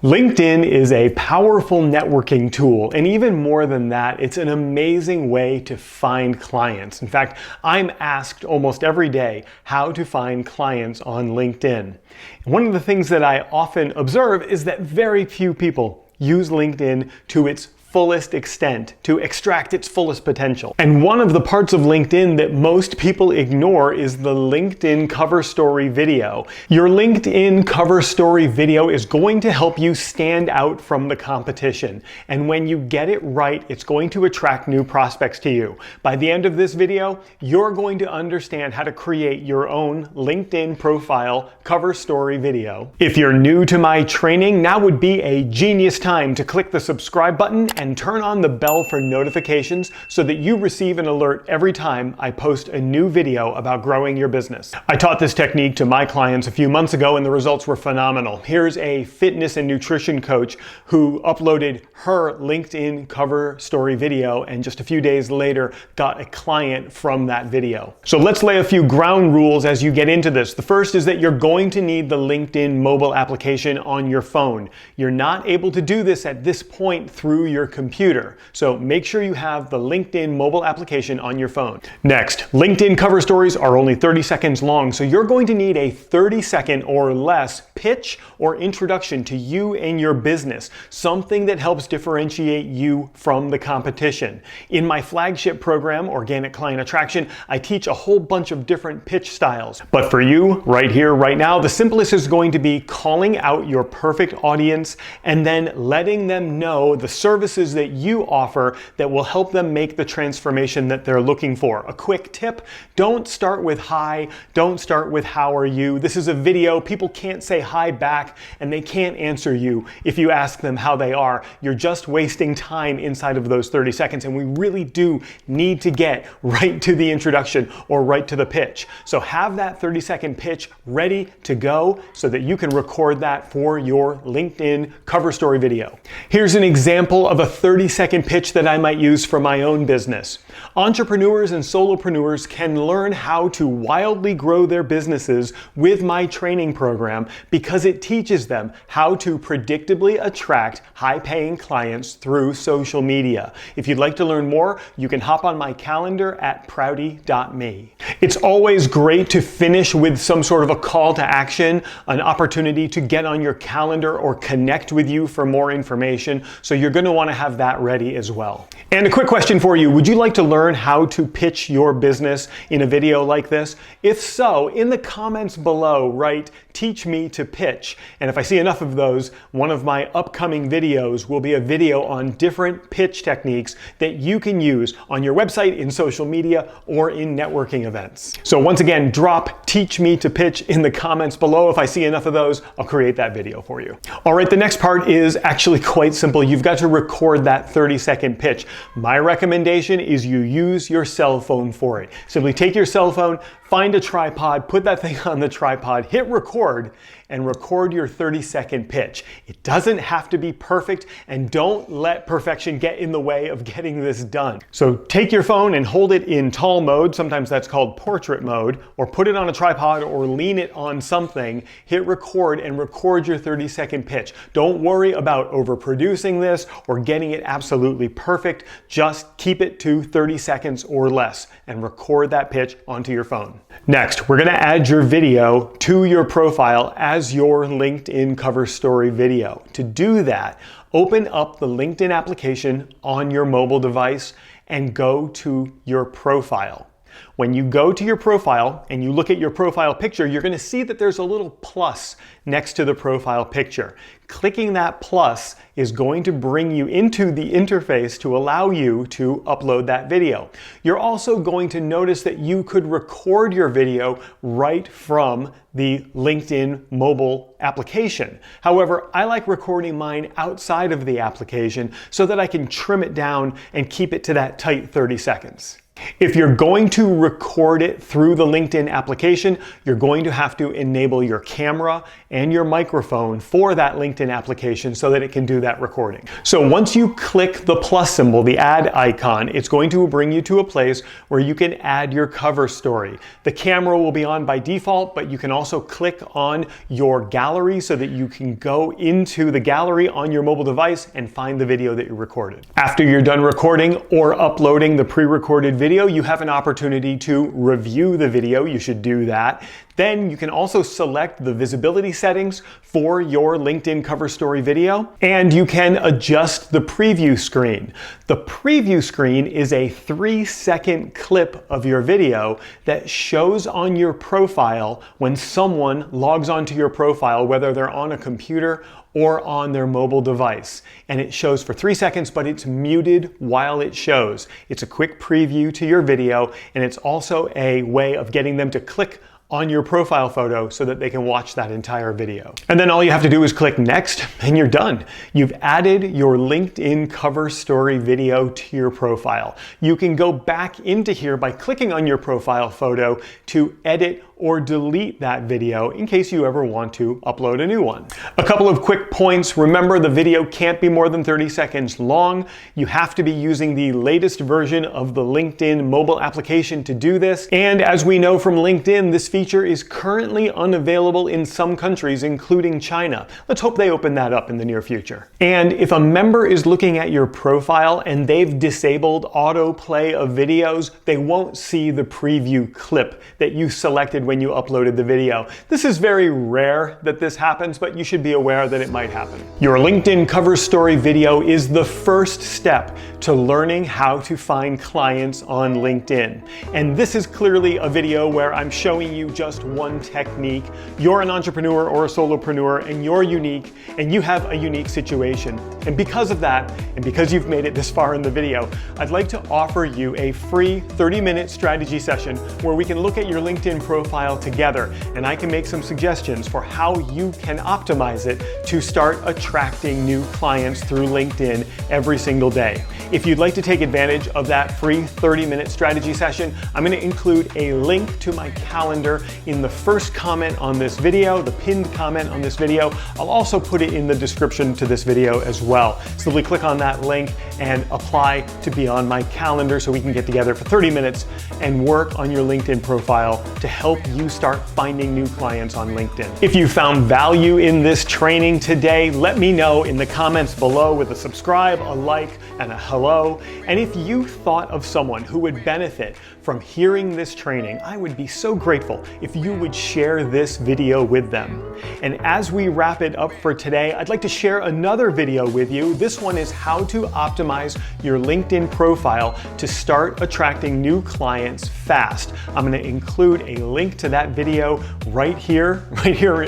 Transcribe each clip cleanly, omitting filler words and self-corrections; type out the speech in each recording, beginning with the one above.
LinkedIn is a powerful networking tool, and even more than that, it's an amazing way to find clients. In fact, I'm asked almost every day how to find clients on LinkedIn. One of the things that I often observe is that very few people use LinkedIn to its fullest extent, to extract its fullest potential. And one of the parts of LinkedIn that most people ignore is the LinkedIn cover story video. Your LinkedIn cover story video is going to help you stand out from the competition. And when you get it right, it's going to attract new prospects to you. By the end of this video, you're going to understand how to create your own LinkedIn profile cover story video. If you're new to my training, now would be a genius time to click the subscribe button and turn on the bell for notifications so that you receive an alert every time I post a new video about growing your business. I taught this technique to my clients a few months ago and the results were phenomenal. Here's a fitness and nutrition coach who uploaded her LinkedIn cover story video and just a few days later got a client from that video. So let's lay a few ground rules as you get into this. The first is that you're going to need the LinkedIn mobile application on your phone. You're not able to do this at this point through your computer. So make sure you have the LinkedIn mobile application on your phone. Next, LinkedIn cover stories are only 30 seconds long, so you're going to need a 30-second or less pitch or introduction to you and your business, something that helps differentiate you from the competition. In my flagship program, Organic Client Attraction, I teach a whole bunch of different pitch styles. But for you, right here, right now, the simplest is going to be calling out your perfect audience and then letting them know the services that you offer that will help them make the transformation that they're looking for. A quick tip, don't start with hi, don't start with how are you. This is a video, people can't say hi back and they can't answer you if you ask them how they are. You're just wasting time inside of those 30 seconds and we really do need to get right to the introduction or right to the pitch. So have that 30-second pitch ready to go so that you can record that for your LinkedIn cover story video. Here's an example of a 30-second pitch that I might use for my own business. Entrepreneurs and solopreneurs can learn how to wildly grow their businesses with my training program because it teaches them how to predictably attract high-paying clients through social media. If you'd like to learn more, you can hop on my calendar at prouty.me. It's always great to finish with some sort of a call to action, an opportunity to get on your calendar or connect with you for more information. So you're going to want to have that ready as well. And a quick question for you. Would you like to learn how to pitch your business in a video like this? If so, in the comments below, write "Teach me to pitch." And if I see enough of those, one of my upcoming videos will be a video on different pitch techniques that you can use on your website, in social media, or in networking events. So once again, drop "Teach me to pitch" in the comments below. If I see enough of those, I'll create that video for you. All right, the next part is actually quite simple. You've got to record that 30-second pitch. My recommendation is you use your cell phone for it. Simply take your cell phone, find a tripod, put that thing on the tripod, hit record, and record your 30-second pitch. It doesn't have to be perfect, and don't let perfection get in the way of getting this done. So take your phone and hold it in tall mode, sometimes that's called portrait mode, or put it on a tripod or lean it on something, hit record and record your 30-second pitch. Don't worry about overproducing this or getting it absolutely perfect. Just keep it to 30 seconds or less and record that pitch onto your phone. Next, we're going to add your video to your profile as your LinkedIn cover story video. To do that, open up the LinkedIn application on your mobile device and go to your profile. When you go to your profile and you look at your profile picture, you're going to see that there's a little plus next to the profile picture. Clicking that plus is going to bring you into the interface to allow you to upload that video. You're also going to notice that you could record your video right from the LinkedIn mobile application. However, I like recording mine outside of the application so that I can trim it down and keep it to that tight 30 seconds. If you're going to record it through the LinkedIn application, you're going to have to enable your camera and your microphone for that LinkedIn application so that it can do that recording. So once you click the plus symbol, the add icon, it's going to bring you to a place where you can add your cover story. The camera will be on by default, but you can also click on your gallery so that you can go into the gallery on your mobile device and find the video that you recorded. After you're done recording or uploading the pre-recorded video, you have an opportunity to review the video. You should do that. Then you can also select the visibility settings for your LinkedIn cover story video, and you can adjust the preview screen. The preview screen is a 3-second clip of your video that shows on your profile when someone logs onto your profile, whether they're on a computer or on their mobile device. And it shows for 3 seconds, but it's muted while it shows. It's a quick preview to your video, and it's also a way of getting them to click on your profile photo so that they can watch that entire video. And then all you have to do is click next and you're done. You've added your LinkedIn cover story video to your profile. You can go back into here by clicking on your profile photo to edit or delete that video in case you ever want to upload a new one. A couple of quick points. Remember, the video can't be more than 30 seconds long. You have to be using the latest version of the LinkedIn mobile application to do this. And as we know from LinkedIn, this feature is currently unavailable in some countries, including China. Let's hope they open that up in the near future. And if a member is looking at your profile and they've disabled autoplay of videos, they won't see the preview clip that you selected when you uploaded the video. This is very rare that this happens, but you should be aware that it might happen. Your LinkedIn cover story video is the first step to learning how to find clients on LinkedIn. And this is clearly a video where I'm showing you just one technique. You're an entrepreneur or a solopreneur, and you're unique, and you have a unique situation. And because of that, and because you've made it this far in the video, I'd like to offer you a free 30-minute strategy session where we can look at your LinkedIn profile together, and I can make some suggestions for how you can optimize it to start attracting new clients through LinkedIn every single day. If you'd like to take advantage of that free 30-minute strategy session, I'm going to include a link to my calendar in the first comment on this video, the pinned comment on this video. I'll also put it in the description to this video as well. Simply click on that link and apply to be on my calendar so we can get together for 30 minutes and work on your LinkedIn profile to help you start finding new clients on LinkedIn. If you found value in this training today, let me know in the comments below with a subscribe, a like, and a hello. And if you thought of someone who would benefit from hearing this training, I would be so grateful if you would share this video with them. And as we wrap it up for today, I'd like to share another video with you. This one is how to optimize your LinkedIn profile to start attracting new clients fast. I'm going to include a link to that video right here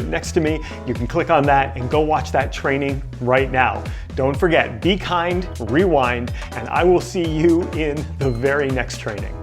next to me. You can click on that and go watch that training right now. Don't forget, be kind, rewind, and I will see you in the very next training.